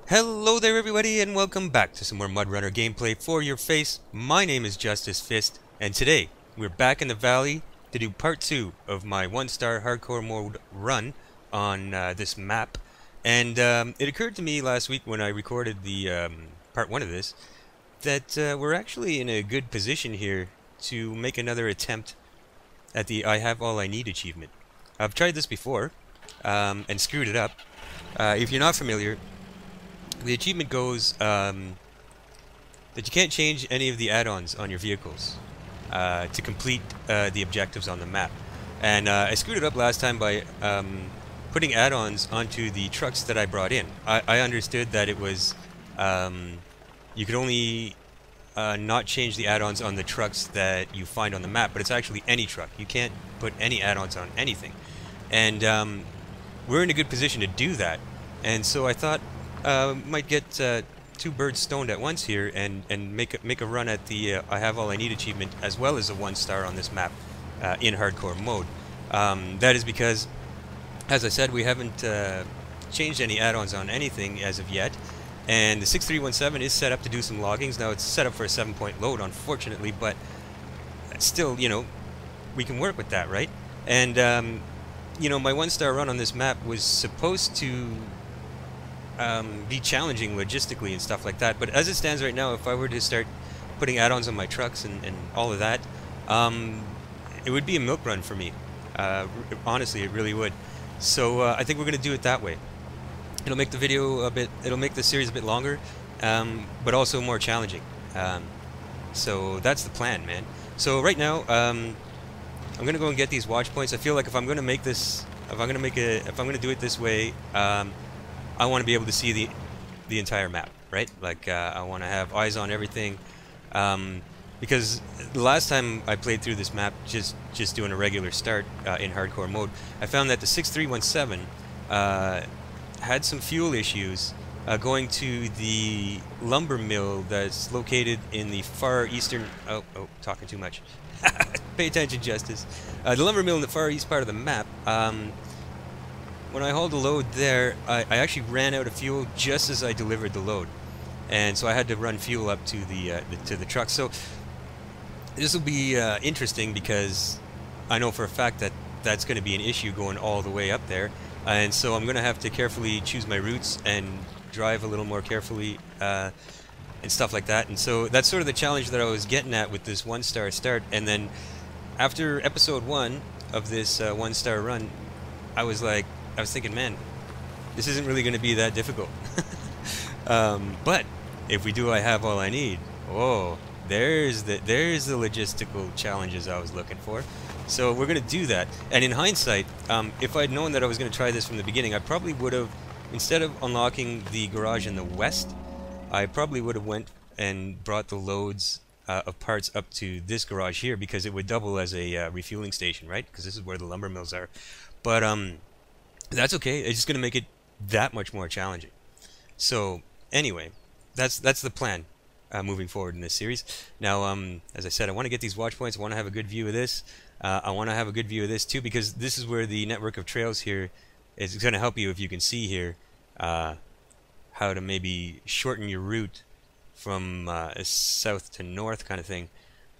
Hello there everybody and welcome back to some more MudRunner gameplay for your face. My name is Justice Fist and today we're back in the valley to do part 2 of my 1-star hardcore mode run on this map. And it occurred to me last week when I recorded the part 1 of this that we're actually in a good position here to make another attempt at the I Have All I Need achievement. I've tried this before and screwed it up. If you're not familiar, the achievement goes that you can't change any of the add-ons on your vehicles to complete the objectives on the map. And I screwed it up last time by putting add-ons onto the trucks that I brought in. I understood that it was you could only not change the add-ons on the trucks that you find on the map, but it's actually any truck. You can't put any add-ons on anything. And we're in a good position to do that. And so I thought might get two birds stoned at once here and make a run at the I Have All I Need achievement as well as a 1-star on this map in hardcore mode. That is because, as I said, we haven't changed any add-ons on anything as of yet, and the 6317 is set up to do some loggings. Now it's set up for a 7-point load, unfortunately, but still, you know, we can work with that, right? And you know, my 1-star run on this map was supposed to be challenging logistically and stuff like that, but as it stands right now, if I were to start putting add-ons on my trucks and all of that, it would be a milk run for me. Honestly, it really would. So I think we're going to do it that way. It'll make the video a bit, it'll make the series a bit longer, but also more challenging. So that's the plan, man. So right now, I'm going to go and get these watch points. I feel like if I'm going to make this, if I'm going to do it this way, I want to be able to see the entire map, right? Like I want to have eyes on everything, because the last time I played through this map, just doing a regular start in hardcore mode, I found that the 6317 had some fuel issues going to the lumber mill that's located in the far eastern. Oh, talking too much. Pay attention, Justice. The lumber mill in the far east part of the map. When I hauled the load there, I actually ran out of fuel just as I delivered the load, and so I had to run fuel up to the truck. So this will be interesting because I know for a fact that that's going to be an issue going all the way up there, and so I'm going to have to carefully choose my routes and drive a little more carefully and stuff like that. And so that's sort of the challenge that I was getting at with this 1-star start. And then after episode 1 of this 1-star run, I was thinking, man, this isn't really going to be that difficult. But if we do I Have All I Need, oh, there's the logistical challenges I was looking for. So we're going to do that. And in hindsight, if I'd known that I was going to try this from the beginning, I probably would have, instead of unlocking the garage in the west, I probably would have went and brought the loads of parts up to this garage here, because it would double as a refueling station, right? Because this is where the lumber mills are. But that's okay. It's just going to make it that much more challenging. So anyway, that's the plan moving forward in this series. Now, as I said, I want to get these watch points. I want to have a good view of this. I want to have a good view of this too, because this is where the network of trails here is going to help you, if you can see here, how to maybe shorten your route from south to north kind of thing,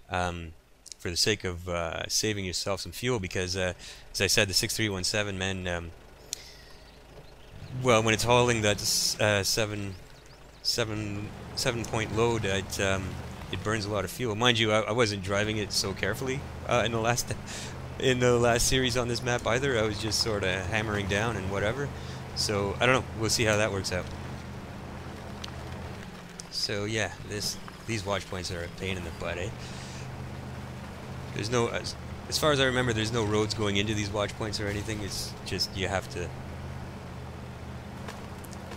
for the sake of saving yourself some fuel. Because as I said, the 6317, man, well, when it's hauling that 7-point load, it burns a lot of fuel. Mind you, I wasn't driving it so carefully in the last series on this map either. I was just sort of hammering down and whatever. So I don't know. We'll see how that works out. So yeah, these watch points are a pain in the butt, eh? There's no, as far as I remember, there's no roads going into these watch points or anything. It's just you have to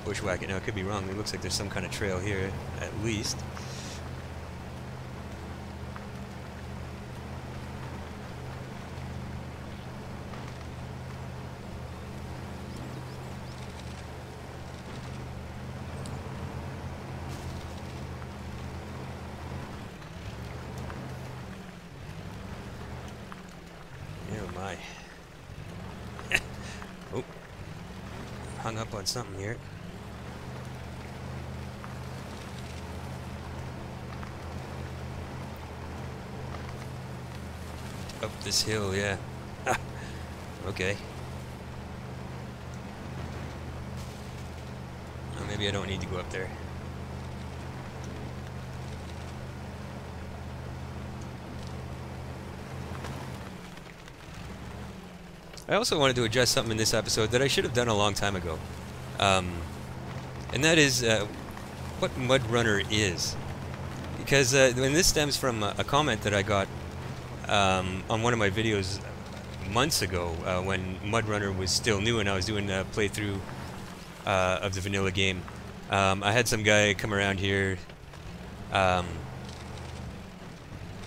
bushwhack it. Now, I could be wrong. It looks like there's some kind of trail here, at least. Oh my. Oh. Hung up on something here. up this hill, yeah. Okay. Well, maybe I don't need to go up there. I also wanted to address something in this episode that I should have done a long time ago. And that is what MudRunner is. Because when this stems from a comment that I got on one of my videos months ago when MudRunner was still new and I was doing a playthrough of the vanilla game. I had some guy come around here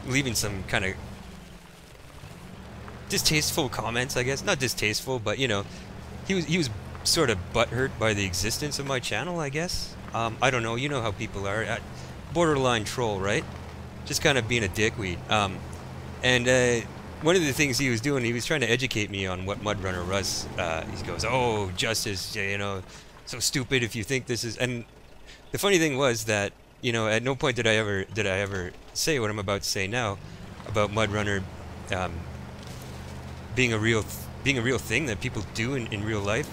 leaving some kind of distasteful comments, I guess. Not distasteful, but you know, he was sort of butthurt by the existence of my channel, I guess. I don't know, you know how people are. Borderline troll, right? Just kind of being a dickweed. And one of the things he was doing, he was trying to educate me on what MudRunner was. He goes, "Oh, Justice, you know, so stupid if you think this is." And the funny thing was that, you know, at no point did I ever say what I'm about to say now about MudRunner being a real thing that people do in real life,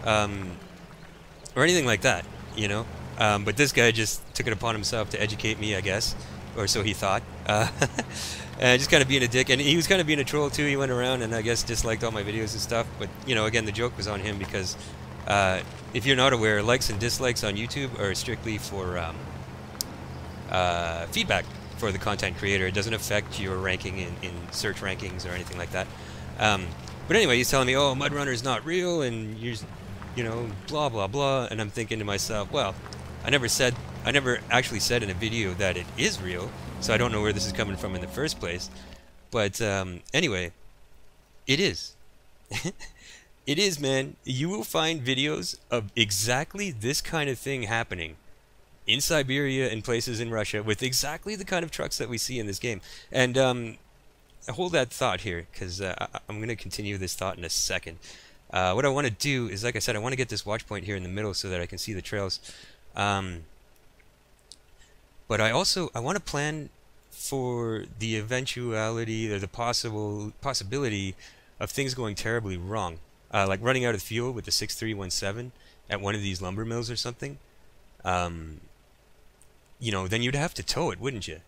or anything like that, you know. But this guy just took it upon himself to educate me, I guess, or so he thought. And just kind of being a dick, and he was kind of being a troll too. He went around and I guess disliked all my videos and stuff. But you know, again, the joke was on him because if you're not aware, likes and dislikes on YouTube are strictly for feedback for the content creator. It doesn't affect your ranking in search rankings or anything like that. But anyway, he's telling me, "Oh, MudRunner is not real," and you're, you know, blah blah blah. And I'm thinking to myself, well, I never actually said in a video that it is real, so I don't know where this is coming from in the first place. But anyway, it is. It is, man. You will find videos of exactly this kind of thing happening in Siberia and places in Russia with exactly the kind of trucks that we see in this game. And hold that thought here, because I'm going to continue this thought in a second. What I want to do is, like I said, I want to get this watch point here in the middle so that I can see the trails. But I want to plan for the eventuality or the possibility of things going terribly wrong, like running out of fuel with the 6317 at one of these lumber mills or something. You know, then you'd have to tow it, wouldn't you?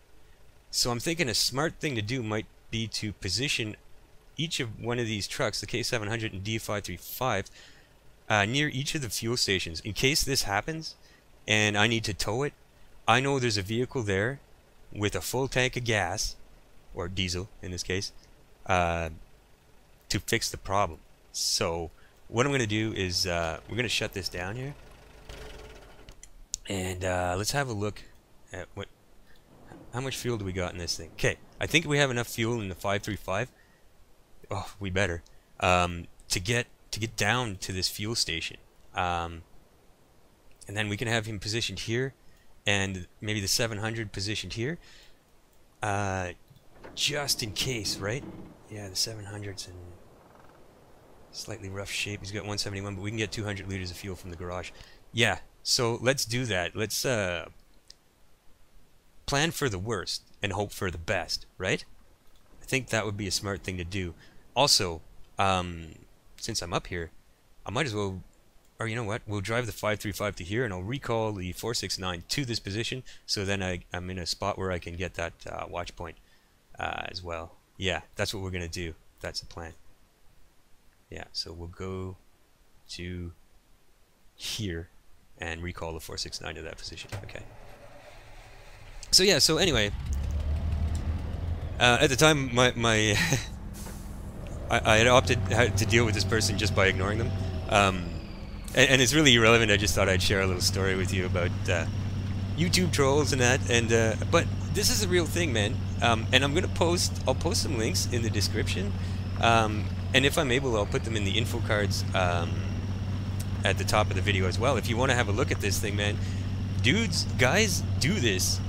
So I'm thinking a smart thing to do might be to position each of one of these trucks, the K700 and D535, near each of the fuel stations in case this happens and I need to tow it. I know there's a vehicle there with a full tank of gas, or diesel in this case, to fix the problem. So what I'm going to do is we're going to shut this down here, and let's have a look at how much fuel do we got in this thing. Okay, I think we have enough fuel in the 535. Oh, we better to get down to this fuel station, and then we can have him positioned here, and maybe the 700 positioned here, just in case, right? Yeah, the 700's in slightly rough shape. He's got 171, but we can get 200 liters of fuel from the garage. Yeah, so let's do that. Let's plan for the worst and hope for the best, right? I think that would be a smart thing to do. Also, since I'm up here, I might as well, or you know what, we'll drive the 535 to here and I'll recall the 469 to this position, so then I'm in a spot where I can get that watch point as well. Yeah, that's what we're going to do. That's the plan. Yeah, so we'll go to here and recall the 469 to that position. Okay. So yeah, so anyway, at the time I had opted to deal with this person just by ignoring them. And it's really irrelevant. I just thought I'd share a little story with you about YouTube trolls and that. And but this is a real thing, man. And I'll post some links in the description. And if I'm able, I'll put them in the info cards at the top of the video as well. If you want to have a look at this thing, man, guys do this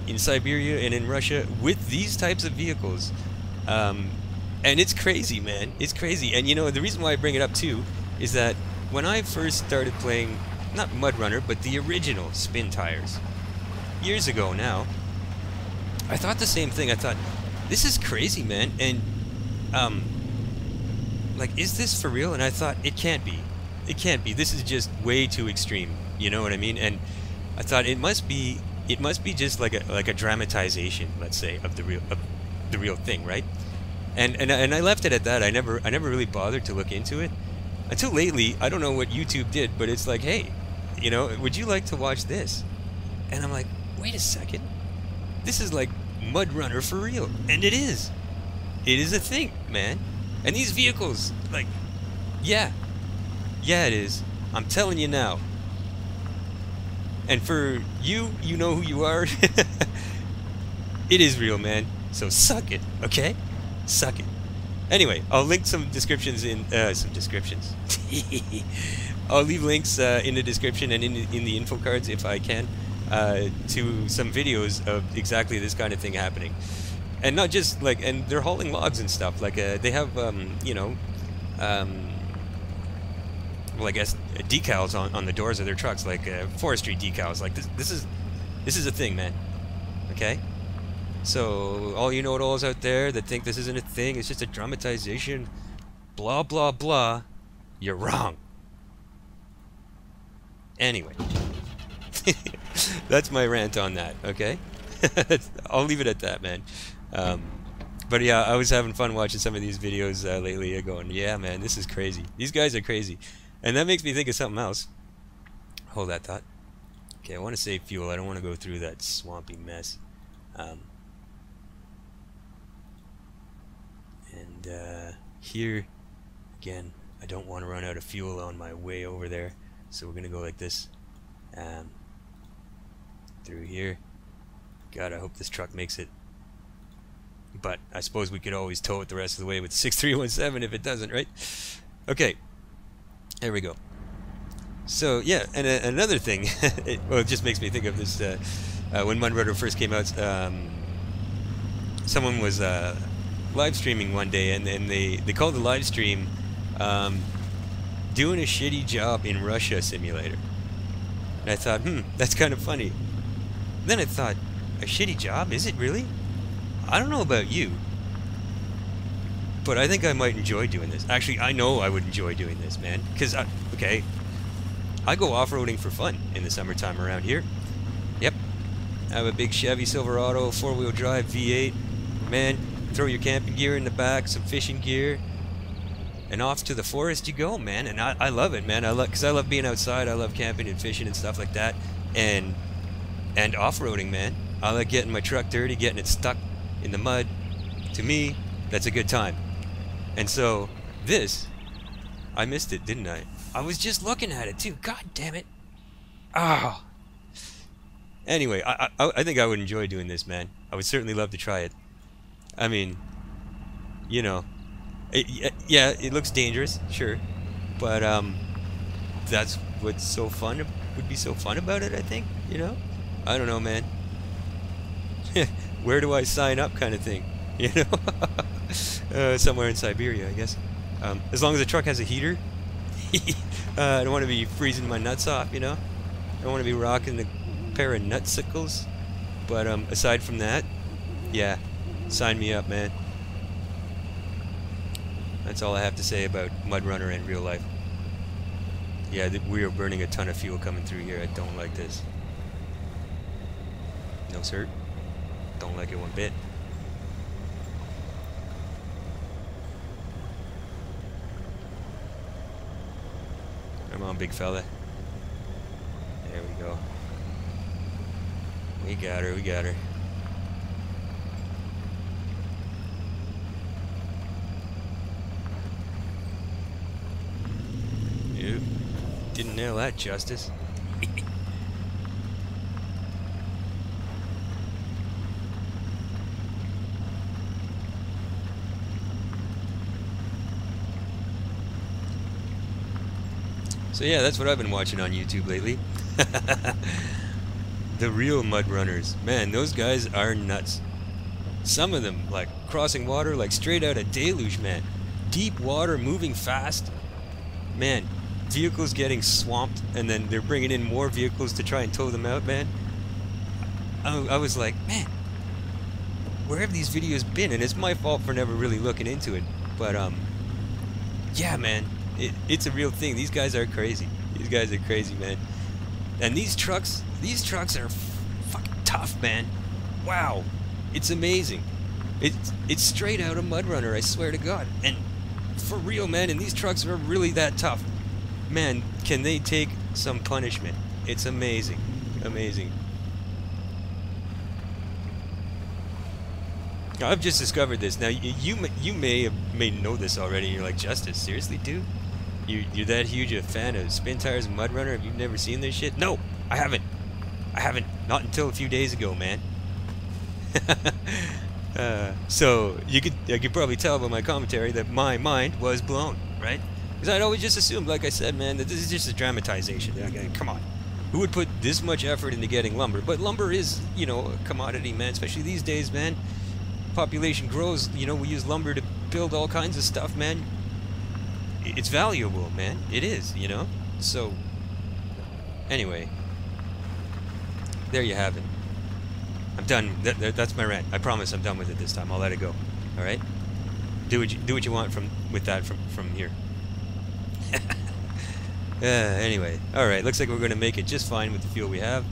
in Siberia and in Russia with these types of vehicles. And it's crazy, man. It's crazy. And you know, the reason why I bring it up too is that when I first started playing, not MudRunner, but the original spin tires, years ago now, I thought the same thing. I thought, this is crazy, man. And um, like, is this for real? And I thought, it can't be. It can't be. This is just way too extreme. You know what I mean? And I thought it must be just like a dramatization, let's say, of the real thing, right? And I left it at that. I never really bothered to look into it until lately. I don't know what YouTube did, but it's like, hey, you know, would you like to watch this? And I'm like, wait a second, this is like MudRunner for real, and it is. It is a thing, man. And these vehicles, like, yeah, it is. I'm telling you now. And for you, you know who you are. It is real, man. So suck it, okay? Suck it. Anyway, I'll link some descriptions in some descriptions. I'll leave links in the description and in the info cards if I can to some videos of exactly this kind of thing happening. And not just like, and they're hauling logs and stuff. Like they have you know, well, I guess decals on the doors of their trucks, like forestry decals. Like this is a thing, man. Okay. So all you know-it-alls out there that think this isn't a thing, it's just a dramatization, blah blah blah, you're wrong. Anyway, that's my rant on that. Okay. I'll leave it at that, man. But yeah, I was having fun watching some of these videos lately, going, yeah, man, this is crazy. These guys are crazy. And that makes me think of something else. Hold that thought. Okay, I want to save fuel. I don't want to go through that swampy mess. Here, again, I don't want to run out of fuel on my way over there. So we're going to go like this. Through here. God, I hope this truck makes it. But I suppose we could always tow it the rest of the way with 6317 if it doesn't, right? Okay. There we go. So, yeah, and another thing, it just makes me think of this, when MudRunner first came out, someone was live streaming one day, and they called the live stream doing a shitty job in Russia simulator. And I thought, that's kind of funny. Then I thought, a shitty job? Is it really? I don't know about you, but I think I might enjoy doing this. Actually, I know I would enjoy doing this, man. Because, okay, I go off-roading for fun in the summertime around here. Yep. I have a big Chevy Silverado 4-wheel drive V8. Man, throw your camping gear in the back, some fishing gear, and off to the forest you go, man. And I love it, man. Because I love being outside. I love camping and fishing and stuff like that. And off-roading, man. I like getting my truck dirty, getting it stuck in the mud. To me, that's a good time. And so, this, I missed it, didn't I? I was just looking at it, too. God damn it. Ah. Oh. Anyway, I think I would enjoy doing this, man. I would certainly love to try it. I mean, you know, yeah, it looks dangerous, sure. But, that's what's so fun, would be so fun about it, I think, you know? I don't know, man. Where do I sign up kind of thing, you know? Somewhere in Siberia, I guess. As long as the truck has a heater. I don't want to be freezing my nuts off, you know? I don't want to be rocking a pair of nutsicles. But aside from that, yeah, sign me up, man. That's all I have to say about MudRunner in real life. Yeah, we are burning a ton of fuel coming through here. I don't like this. No, sir. Don't like it one bit. Come on, big fella. There we go. We got her, we got her. Nope. Didn't nail that, Justice. So yeah, that's what I've been watching on YouTube lately. The real MudRunners. Man, those guys are nuts. Some of them, like, crossing water like straight out of Deluge, man. Deep water, moving fast. Man, vehicles getting swamped, and then they're bringing in more vehicles to try and tow them out, man. I was like, man, where have these videos been? And it's my fault for never really looking into it. But yeah, man, it's a real thing. These guys are crazy. These guys are crazy, man. And these trucks are fucking tough, man. Wow, it's amazing. It's straight out of MudRunner, I swear to God. And for real, man, and these trucks are really that tough. Man, can they take some punishment? It's amazing, amazing. Now, I've just discovered this. Now, you may know this already. You're like, Justice, seriously, dude? You're that huge a fan of spin tires and MudRunner? Have you never seen this shit? No, I haven't. I haven't. Not until a few days ago, man. So I could probably tell by my commentary that my mind was blown, right? Because I'd always just assumed, like I said, man, that this is just a dramatization. Come on. Who would put this much effort into getting lumber? But lumber is, you know, a commodity, man, especially these days, man. Population grows, you know, we use lumber to build all kinds of stuff, man. It's valuable, man. It is, you know? So, anyway. There you have it. I'm done. That's my rant. I promise I'm done with it this time. I'll let it go. Alright? Do what you want with that from here. Anyway. Alright, looks like we're going to make it just fine with the fuel we have.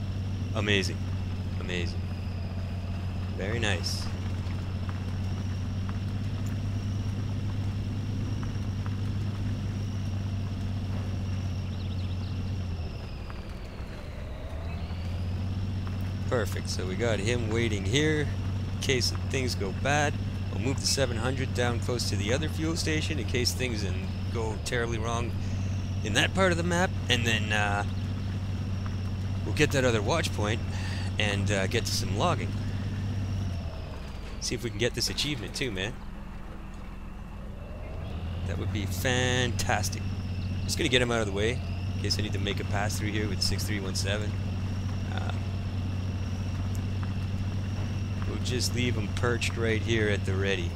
Amazing. Amazing. Very nice. Perfect, so we got him waiting here in case things go bad. We'll move the 700 down close to the other fuel station in case things go terribly wrong in that part of the map, and then we'll get that other watch point and get to some logging. See if we can get this achievement too, man. That would be fantastic. Just gonna get him out of the way in case I need to make a pass through here with 6317. Just leave them perched right here at the ready.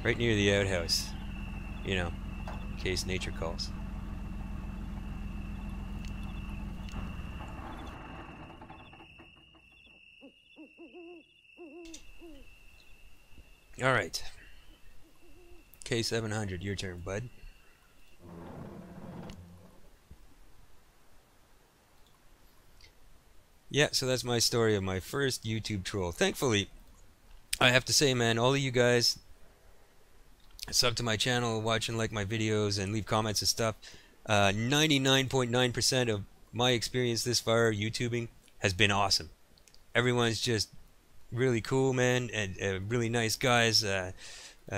Right near the outhouse. You know, in case nature calls. Alright. K700, your turn, bud. Yeah, so that's my story of my first YouTube troll. Thankfully, I have to say, man, all of you guys sub to my channel, watching like my videos and leave comments and stuff. 99.9% of my experience this far YouTubing has been awesome. Everyone's just really cool, man, and really nice guys,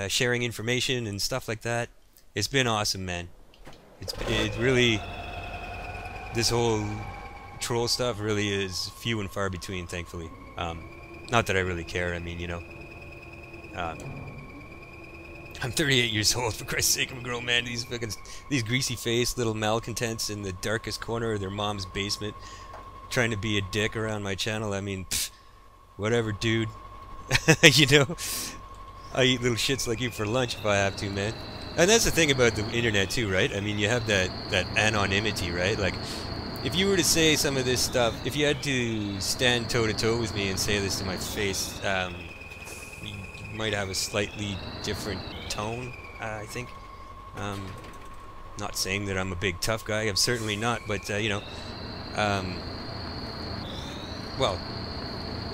sharing information and stuff like that. It's been awesome, man. It's really, this whole troll stuff really is few and far between, thankfully. Not that I really care. I mean, you know, I'm 38 years old, for Christ's sake. I'm a grown man. These greasy-faced little malcontents in the darkest corner of their mom's basement trying to be a dick around my channel. I mean, pff, whatever, dude. You know, I eat little shits like you for lunch if I have to, man. And that's the thing about the internet too, right? I mean, you have that anonymity, right? Like, if you were to say some of this stuff, if you had to stand toe-to-toe with me and say this to my face, you might have a slightly different tone, I think. Not saying that I'm a big tough guy, I'm certainly not, but, you know, well,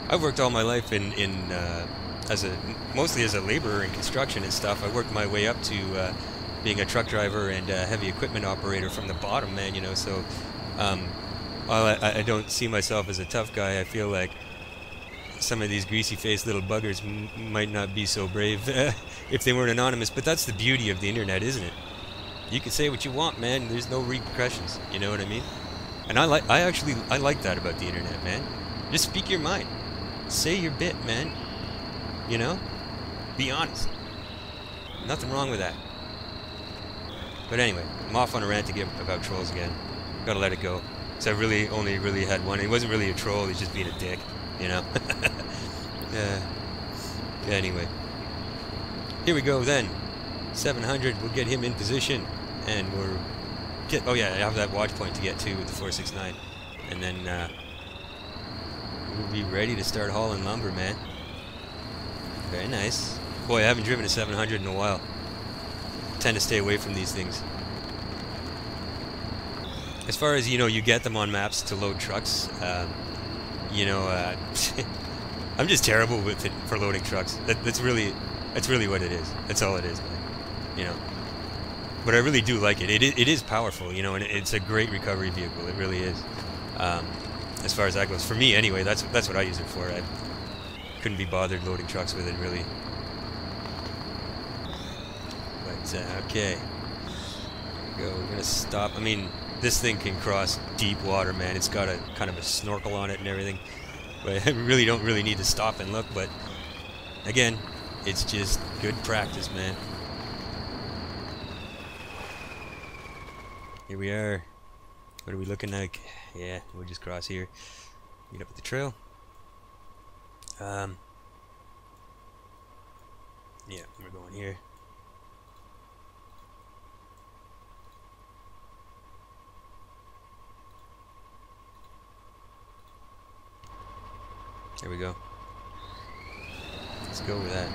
I've worked all my life mostly as a laborer in construction and stuff. I worked my way up to being a truck driver and a heavy equipment operator from the bottom, man, you know, so while I don't see myself as a tough guy, I feel like some of these greasy-faced little buggers might not be so brave if they weren't anonymous. But that's the beauty of the internet, isn't it? You can say what you want, man. There's no repercussions. You know what I mean? And I like that about the internet, man. Just speak your mind. Say your bit, man. You know? Be honest. Nothing wrong with that. But anyway, I'm off on a rant about trolls again. Gotta let it go. So I really only had one. He wasn't really a troll, he's just being a dick, you know? Anyway. Here we go then. 700, we'll get him in position. And oh yeah, I have that watch point to get to with the 469. And then, we'll be ready to start hauling lumber, man. Very nice. Boy, I haven't driven a 700 in a while. tend to stay away from these things. As far as, you know, you get them on maps to load trucks, you know, I'm just terrible with it for loading trucks. That's really what it is. That's all it is, man. You know. But I really do like it. It is powerful, you know, and it's a great recovery vehicle. It really is. As far as that goes, for me anyway, that's what I use it for. I couldn't be bothered loading trucks with it, really. But okay, here we go. We're gonna stop. I mean, this thing can cross deep water, man. It's got a kind of a snorkel on it and everything. But I really don't need to stop and look. But again, it's just good practice, man. Here we are. What are we looking like? Yeah, we'll just cross here. Meet up at the trail. Yeah, we're going here. There we go. Let's go with that.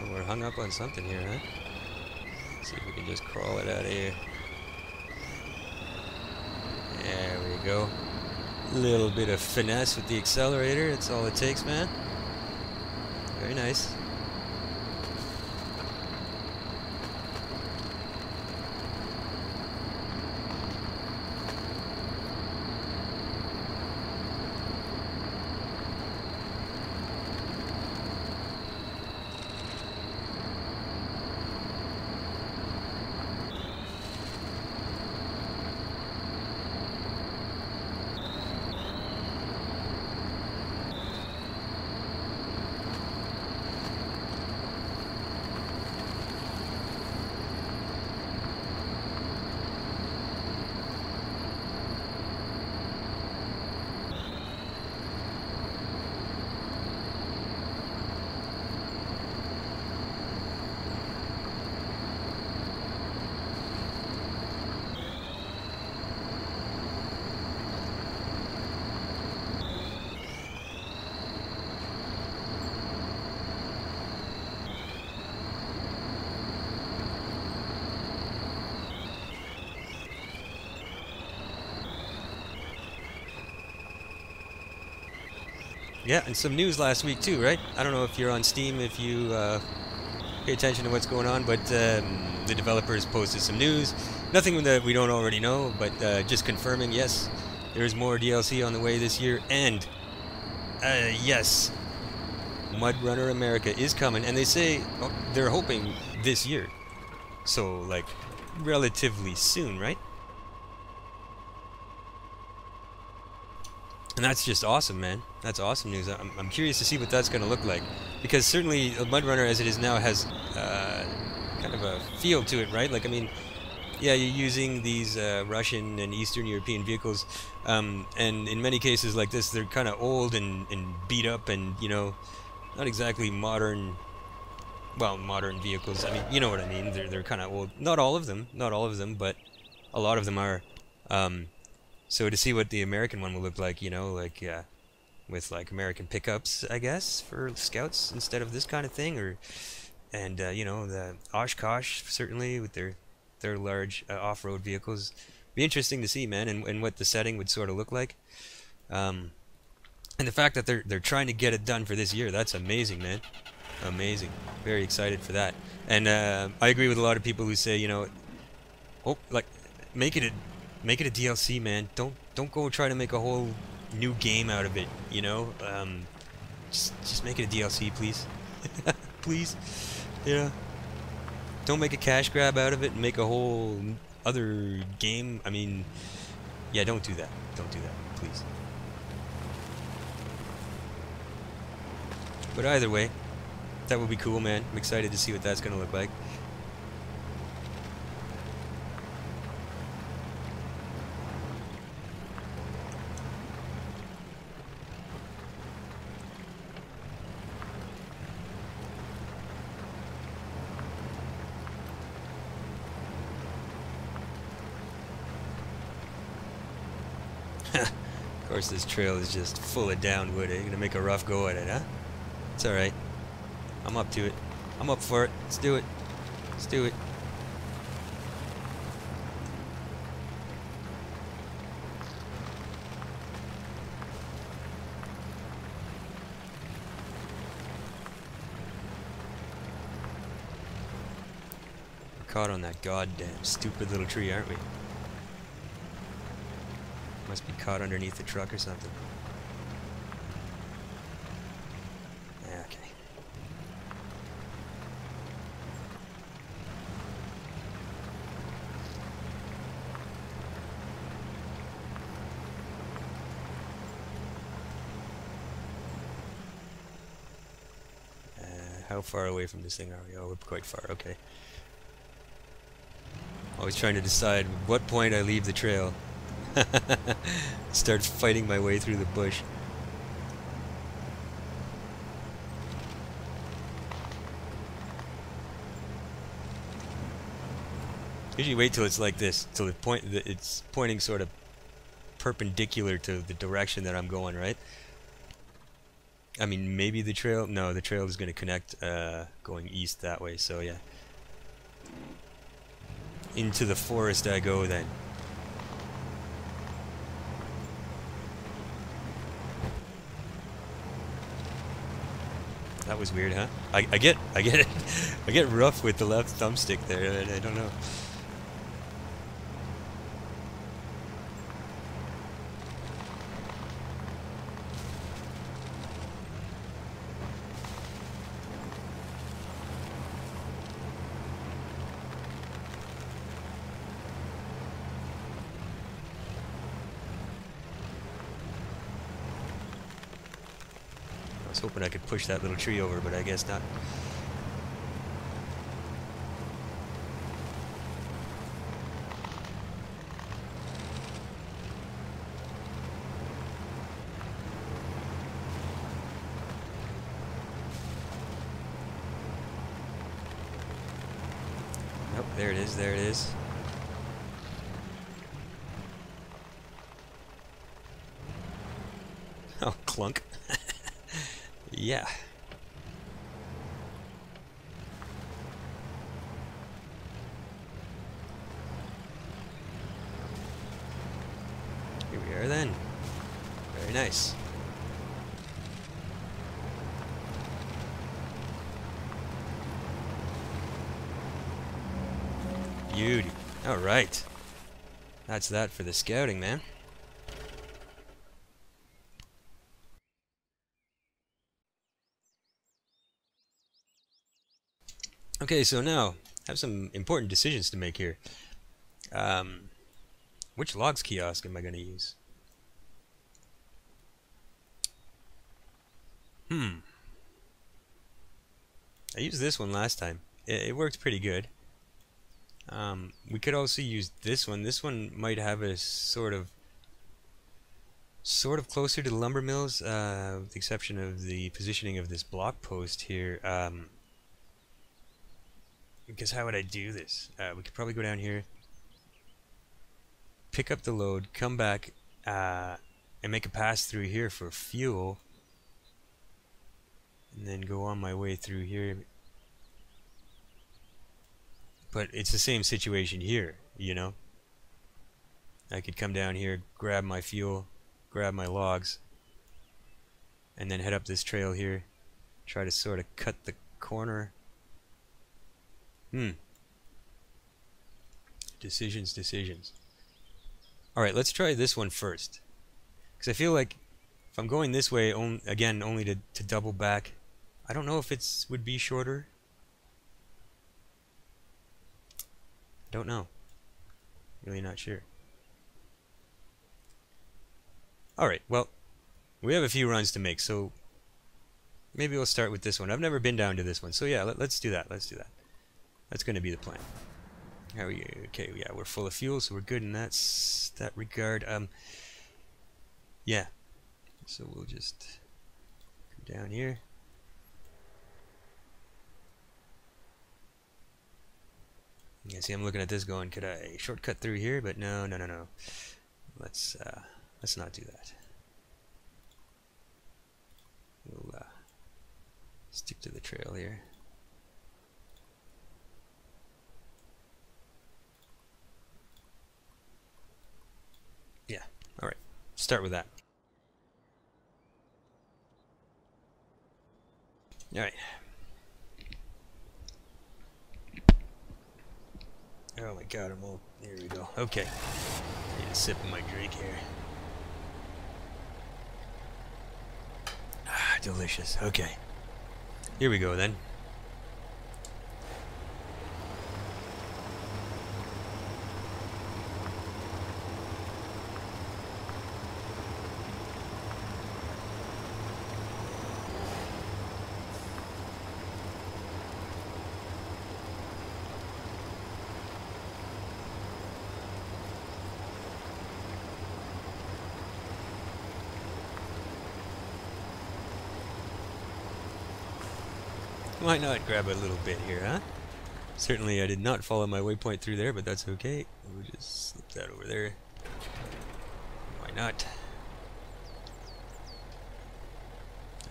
Well, we're hung up on something here, huh? Let's see if we can just crawl it out of here. There we go. Little bit of finesse with the accelerator. That's all it takes, man. Very nice. Yeah, and some news last week too, right? I don't know if you're on Steam, if you pay attention to what's going on, but the developers posted some news. Nothing that we don't already know, but just confirming, yes, there's more DLC on the way this year, and yes, MudRunner America is coming, and they say they're hoping this year. So, like, relatively soon, right? And that's just awesome, man. That's awesome news. I'm curious to see what that's going to look like. Because certainly MudRunner as it is now has kind of a feel to it, right? Like, I mean, yeah, you're using these Russian and Eastern European vehicles. And in many cases like this, they're kind of old and beat up and, you know, not exactly modern, well, modern vehicles. I mean, you know what I mean. They're kind of old. Not all of them, but a lot of them are. So to see what the American one will look like, you know, like with like American pickups, I guess, for scouts instead of this kind of thing, or you know, the Oshkosh certainly with their large off-road vehicles. Be interesting to see, man, and what the setting would sort of look like. And the fact that they're trying to get it done for this year, that's amazing, man. Amazing. Very excited for that. And I agree with a lot of people who say, you know, oh, like make it a DLC, man. Don't go try to make a whole new game out of it, you know? Just make it a DLC, please. Please. Yeah. Don't make a cash grab out of it and make a whole other game. I mean, yeah, don't do that. Don't do that, please. But either way, that would be cool, man. I'm excited to see what that's going to look like. Of course, this trail is just full of downwood. You're gonna make a rough go at it, huh? It's alright. I'm up to it. I'm up for it. Let's do it. Let's do it. We're caught on that goddamn stupid little tree, aren't we? Must be caught underneath the truck or something. Okay. How far away from this thing are we? Oh, we're quite far. Okay. Always trying to decide at what point I leave the trail. Start fighting my way through the bush. Usually wait till it's like this, till it's pointing sort of perpendicular to the direction that I'm going, right? I mean, maybe the trail. No, the trail is going to connect going east that way. So yeah, into the forest I go then. That was weird, huh? I get it. I get rough with the left thumbstick there. I don't know. I was hoping I could push that little tree over, but I guess not. Nope, there it is, there it is. Oh, clunk. Yeah. Here we are then. Very nice. Beauty. Alright. That's that for the scouting, man. Okay, so now I have some important decisions to make here. Which logs kiosk am I going to use? I used this one last time. It worked pretty good. We could also use this one. This one might have a sort of closer to the lumber mills, with the exception of the positioning of this block post here. Because how would I do this? We could probably go down here, pick up the load, come back, and make a pass through here for fuel, and then go on my way through here. But it's the same situation here, you know? I could come down here, grab my fuel, grab my logs, and then head up this trail here, try to sort of cut the corner. Decisions. Alright, let's try this one first. Because I feel like if I'm going this way, again, only to double back, I don't know if it would be shorter. Don't know. Really not sure. Alright, well, we have a few runs to make, so maybe we'll start with this one. I've never been down to this one, so yeah, let's do that. Let's do that. That's going to be the plan. How are we? Okay, yeah, we're full of fuel, so we're good in that regard. Yeah. So we'll just come down here. Yeah, see, I'm looking at this going, could I shortcut through here? But no. Let's let's not do that. We'll stick to the trail here. Yeah, alright. Start with that. Alright. Oh my god, I'm all... Here we go. Okay. Need a sip of my drink here. Ah, delicious. Okay. Here we go then. Why not grab a little bit here, huh? Certainly I did not follow my waypoint through there, but that's okay. We'll just slip that over there. Why not?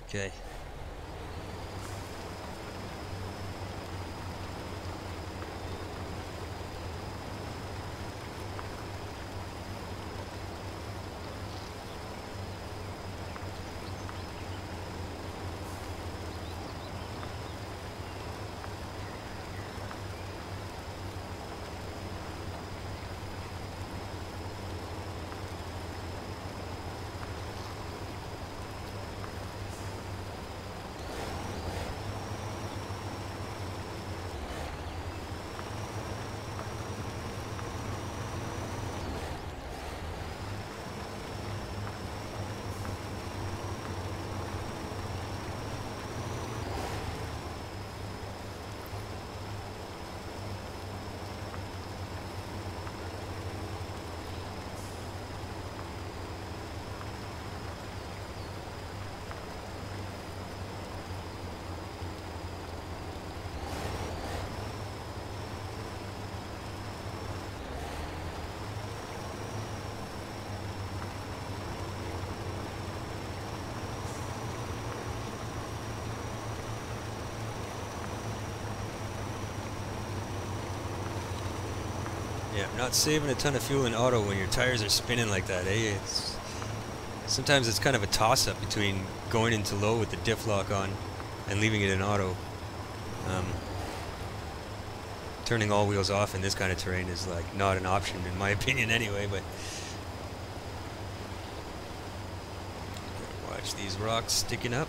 Okay. Yeah, not saving a ton of fuel in auto when your tires are spinning like that, eh? Sometimes it's kind of a toss-up between going into low with the diff lock on and leaving it in auto. Turning all wheels off in this kind of terrain is like not an option in my opinion anyway, but watch these rocks sticking up.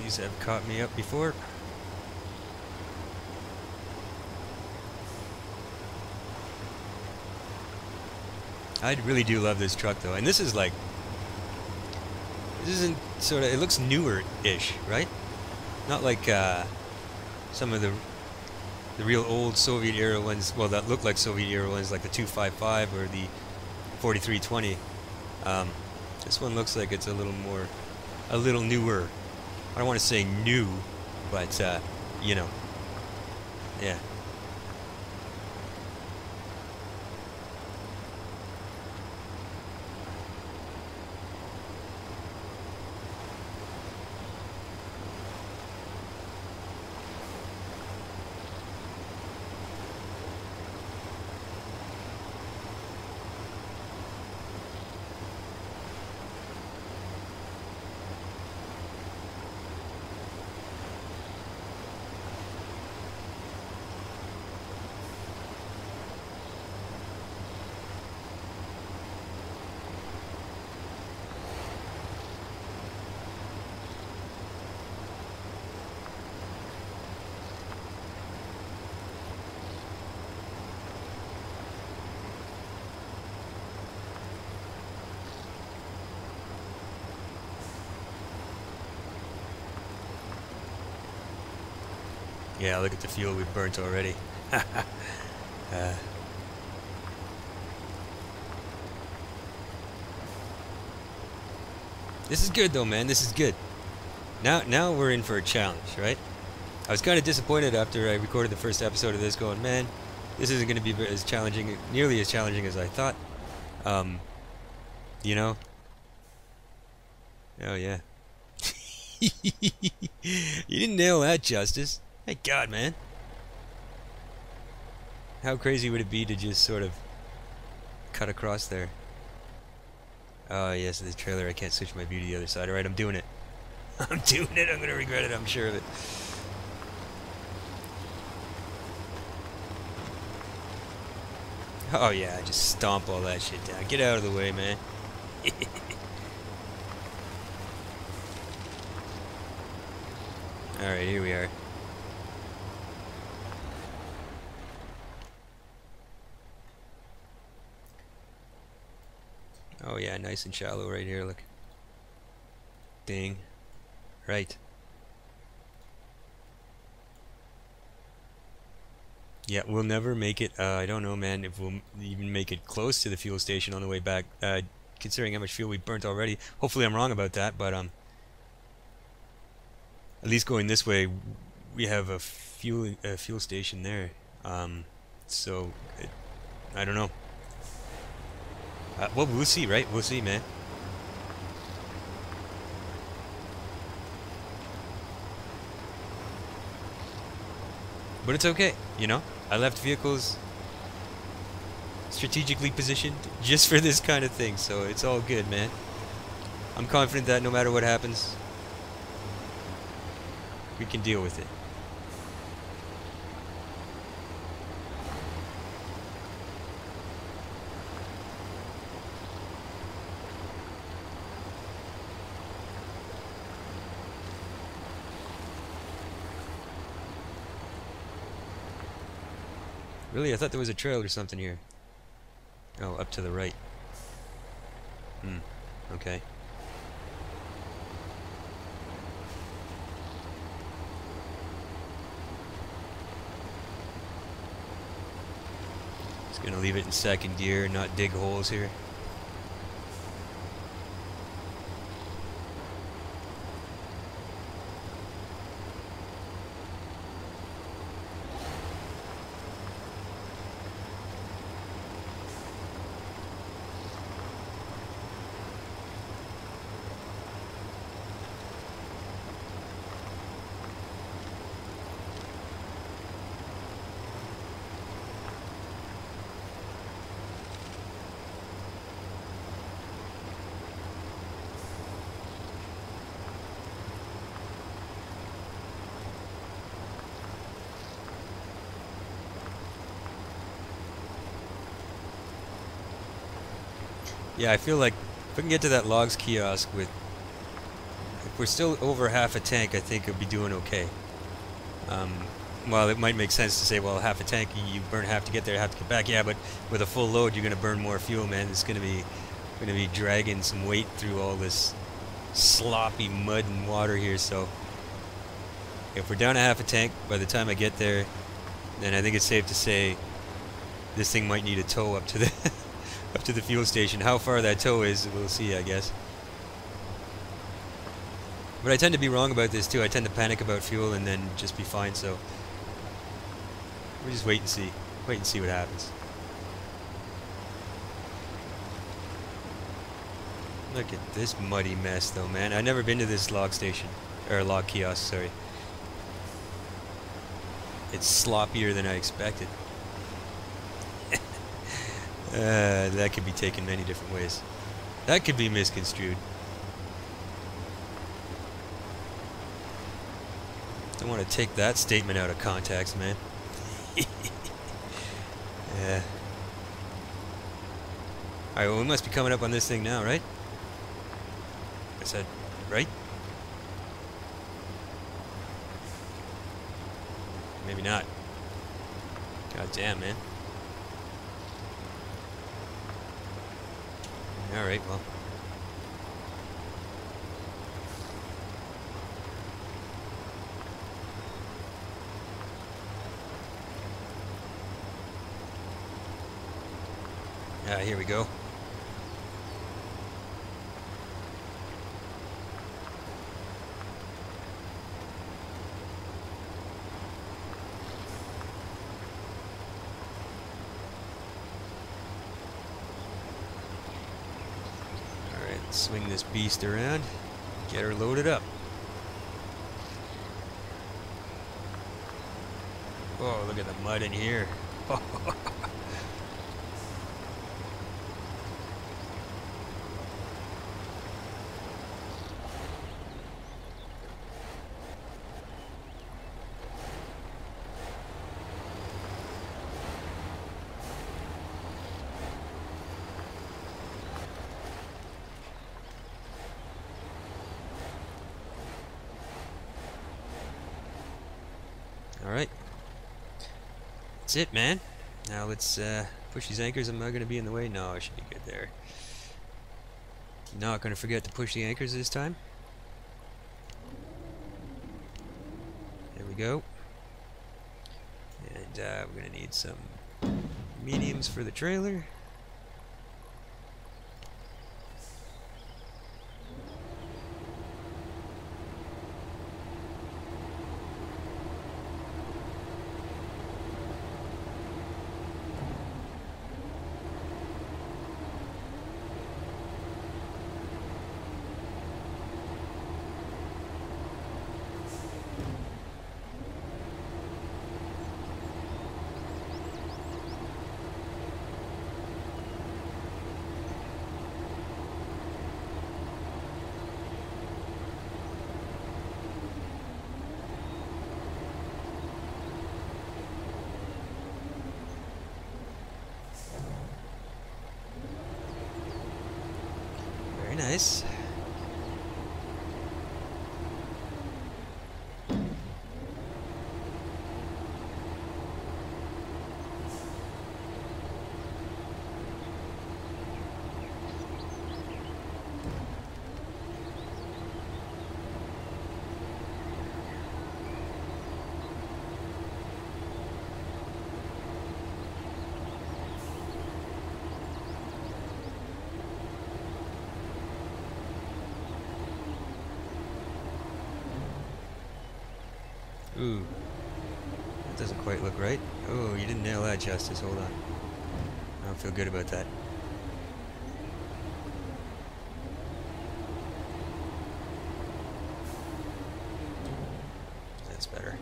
These have caught me up before. I really do love this truck though, and this is like, this isn't sort of, it looks newer-ish, right? Not like some of the real old Soviet era ones, well, that look like Soviet era ones, like the 255 or the 4320. This one looks like it's a little newer. I don't want to say new, but you know, yeah. Yeah, look at the fuel we've burnt already. This is good though, man. This is good. Now we're in for a challenge, right? I was kind of disappointed after I recorded the first episode of this, going, man, this isn't going to be as challenging, nearly as challenging as I thought. You know, Oh yeah. You didn't nail that, Justice. Thank God, man. How crazy would it be to just sort of cut across there? Oh yes, the trailer. I can't switch my view to the other side. Alright, I'm doing it. I'm doing it. I'm gonna regret it, I'm sure of it. Oh yeah, just stomp all that shit down. Get out of the way, man. Alright, here we are. Oh yeah, nice and shallow right here, look. Ding. Right. Yeah, we'll never make it, I don't know, man, if we'll even make it close to the fuel station on the way back, considering how much fuel we burnt already. Hopefully I'm wrong about that, but, at least going this way, we have a fuel station there. So, I don't know. Well, we'll see, right? We'll see, man. But it's okay, you know? I left vehicles strategically positioned just for this kind of thing, so it's all good, man. I'm confident that no matter what happens, we can deal with it. Really? I thought there was a trail or something here. Oh, up to the right. Okay. Just gonna leave it in second gear and not dig holes here. Yeah, I feel like if we can get to that logs kiosk with, if we're still over half a tank, I think it'll be doing okay. While it might make sense to say, well, half a tank, you burn half to get there, half to get back. Yeah, but with a full load, you're gonna burn more fuel, man. It's gonna be dragging some weight through all this sloppy mud and water here. So if we're down to half a tank by the time I get there, then I think it's safe to say this thing might need a tow up to the up to the fuel station. How far that tow is, we'll see, I guess. But I tend to be wrong about this too. I tend to panic about fuel and then just be fine, so we'll just wait and see. Wait and see what happens. Look at this muddy mess though, man. I've never been to this log station, or log kiosk, sorry. It's sloppier than I expected. That could be taken many different ways. That could be misconstrued. Don't want to take that statement out of context, man. Yeah. Alright, well, we must be coming up on this thing now, right? I said, right? Maybe not. God damn, man. Alright, well. Here we go. Alright, let's swing this beast around. Get her loaded up. Oh, look at the mud in here. Alright. That's it, man. Now let's push these anchors. Am I going to be in the way? No, I should be good there. Not going to forget to push the anchors this time. There we go. And we're going to need some mediums for the trailer. Very nice. Ooh, that doesn't quite look right. Oh, you didn't nail that, Justice. Hold on. I don't feel good about that. That's better.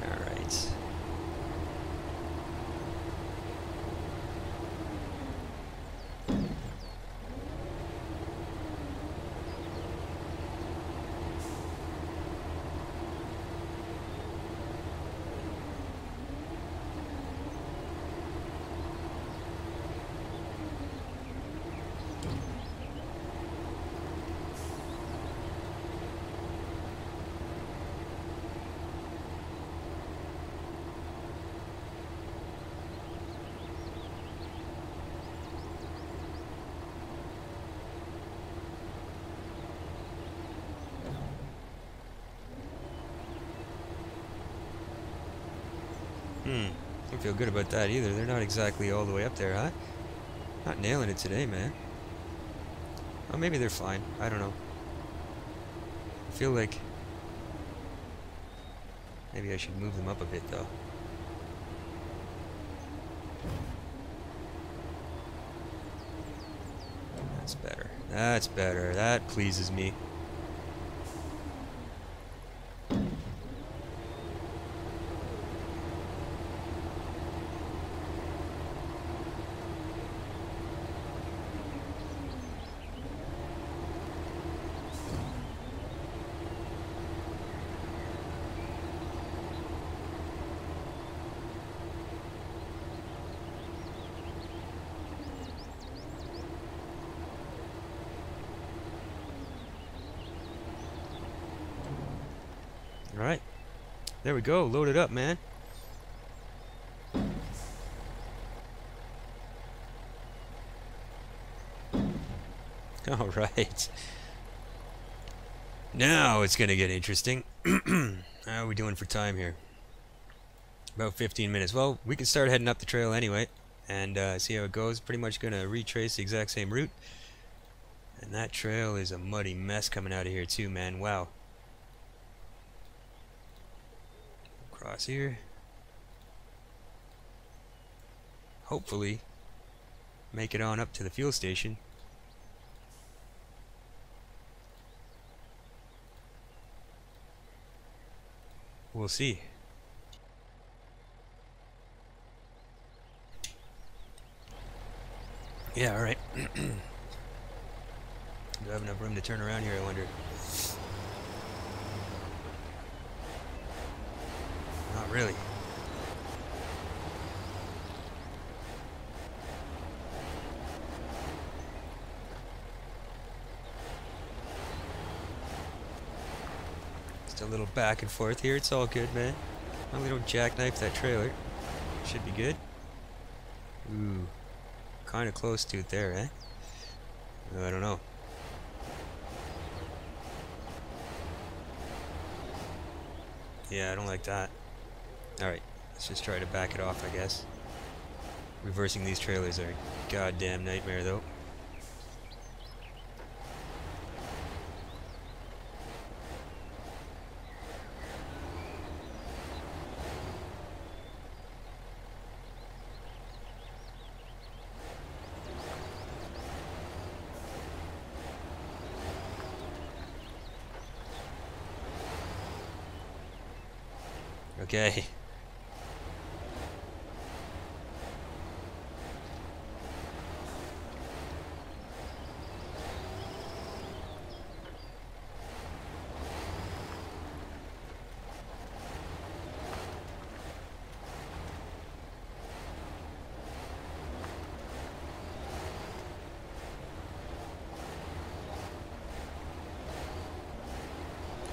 Alright. Don't feel good about that either. They're not exactly all the way up there, huh? Not nailing it today, man. Oh, maybe they're fine. I don't know. I feel like maybe I should move them up a bit, though. That's better. That's better. That pleases me. Alright. There we go. Load it up, man. Alright. Now it's gonna get interesting. How are we doing for time here? About 15 minutes. Well, we can start heading up the trail anyway and see how it goes. Pretty much gonna retrace the exact same route. And that trail is a muddy mess coming out of here too, man. Wow. Across here. Hopefully make it on up to the fuel station. we'll see. Yeah, alright. Do I have enough room to turn around here, I wonder? Not really. Just a little back and forth here. It's all good, man. As long as we don't jackknife that trailer. Should be good. Ooh. Kind of close to it there, eh? I don't know. Yeah, I don't like that. Alright, let's just try to back it off, I guess. Reversing these trailers are a goddamn nightmare, though. Okay.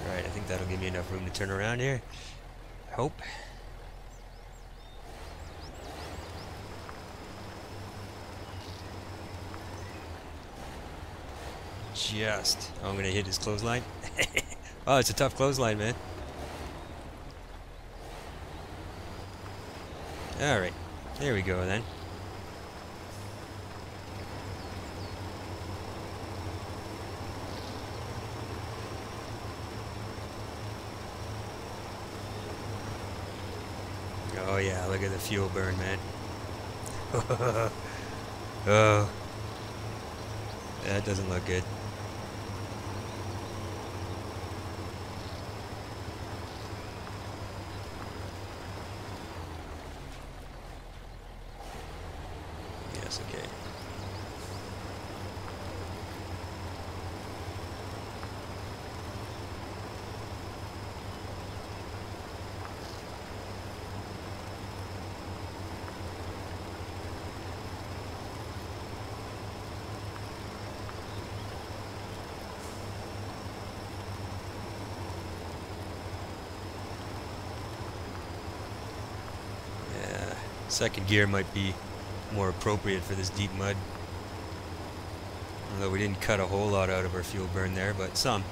Alright, I think that'll give me enough room to turn around here. I hope. Just. Oh, I'm gonna hit his clothesline. Oh, it's a tough clothesline, man. Alright. There we go, then. Oh, yeah. Look at the fuel burn, man. Oh. That doesn't look good. Yes, okay. Second gear might be more appropriate for this deep mud. Although we didn't cut a whole lot out of our fuel burn there, but some.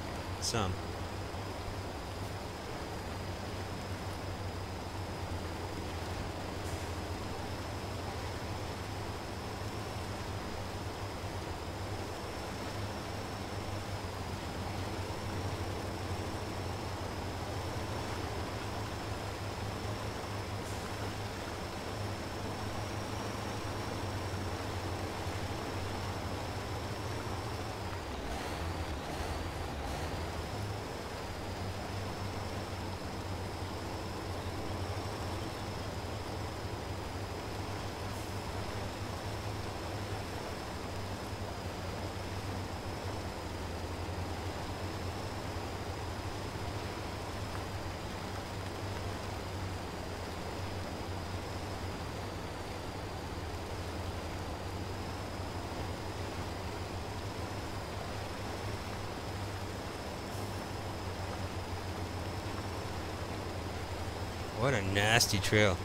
What a nasty trail.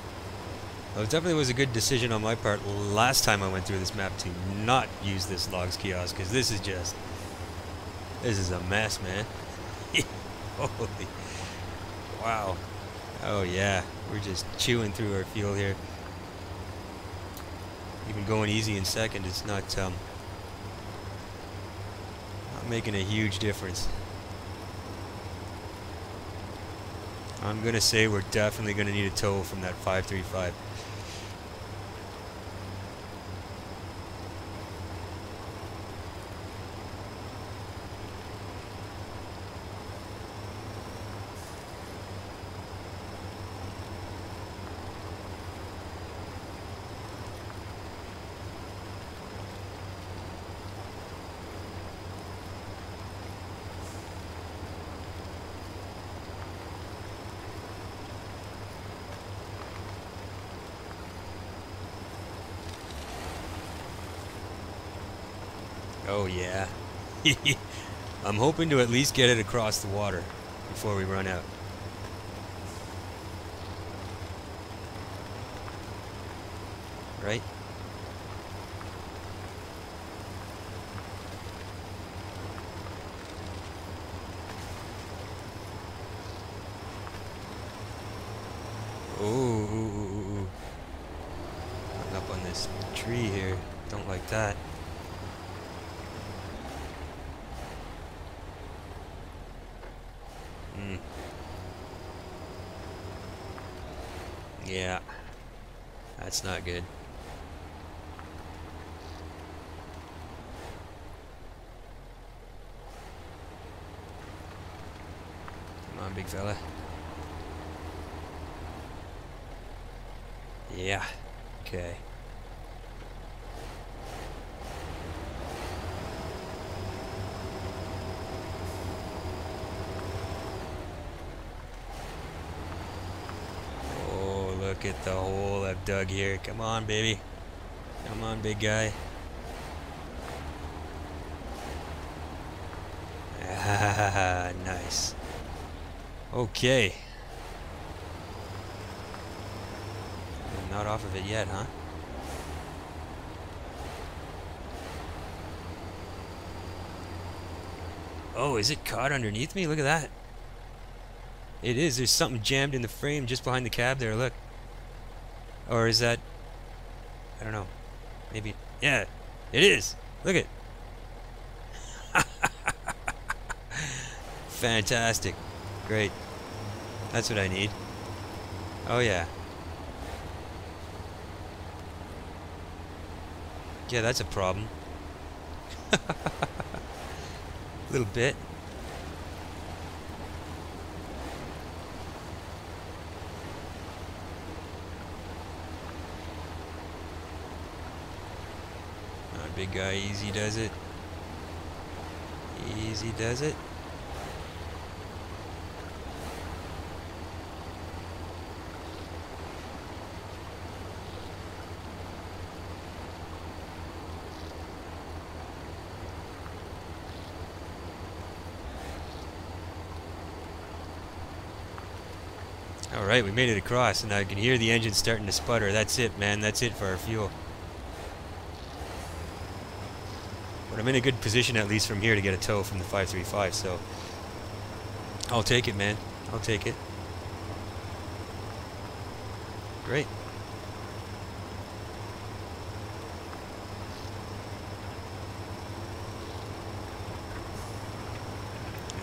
Well, it definitely was a good decision on my part last time I went through this map to not use this logs kiosk, because this is a mess, man. Holy. Wow. Oh yeah, we're just chewing through our fuel here. Even going easy in second, it's not making a huge difference. I'm gonna say we're definitely gonna need a tow from that 535. Oh yeah. I'm hoping to at least get it across the water before we run out. Right? Ooh. Hung up on this tree here. Don't like that. Hmm. Yeah. That's not good. Come on, big fella. Yeah. Okay. Oh, look at the hole I've dug here. Come on, baby. Come on, big guy. Ah, nice. Okay. I'm not off of it yet, huh? Oh, is it caught underneath me? Look at that. It is. There's something jammed in the frame just behind the cab there, look. Or is that... I don't know. Maybe... Yeah, it is. Look it. Fantastic. Great. That's what I need. Oh, yeah. Yeah, that's a problem. A little bit. Big guy, easy does it. Easy does it. Alright, we made it across, and I can hear the engine starting to sputter. That's it, man. That's it for our fuel. But I'm in a good position, at least from here, to get a tow from the 535, so... I'll take it, man. I'll take it. Great.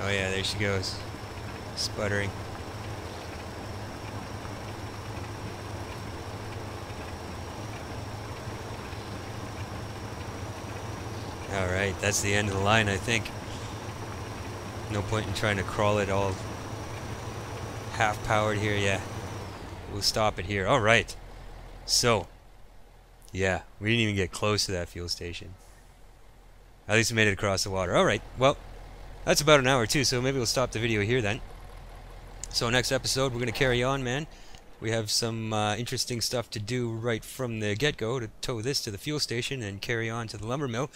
Oh yeah, there she goes. Sputtering. Alright, that's the end of the line, I think. No point in trying to crawl it all half-powered here, yeah. We'll stop it here. Alright. So, yeah, we didn't even get close to that fuel station. At least we made it across the water. Alright, well, that's about an hour too, so maybe we'll stop the video here then. So next episode, we're going to carry on, man. We have some interesting stuff to do right from the get-go to tow this to the fuel station and carry on to the lumber mill.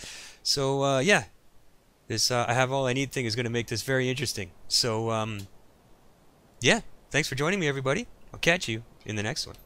So, yeah. This I have all I need thing is going to make this very interesting. So, yeah. Thanks for joining me, everybody. I'll catch you in the next one.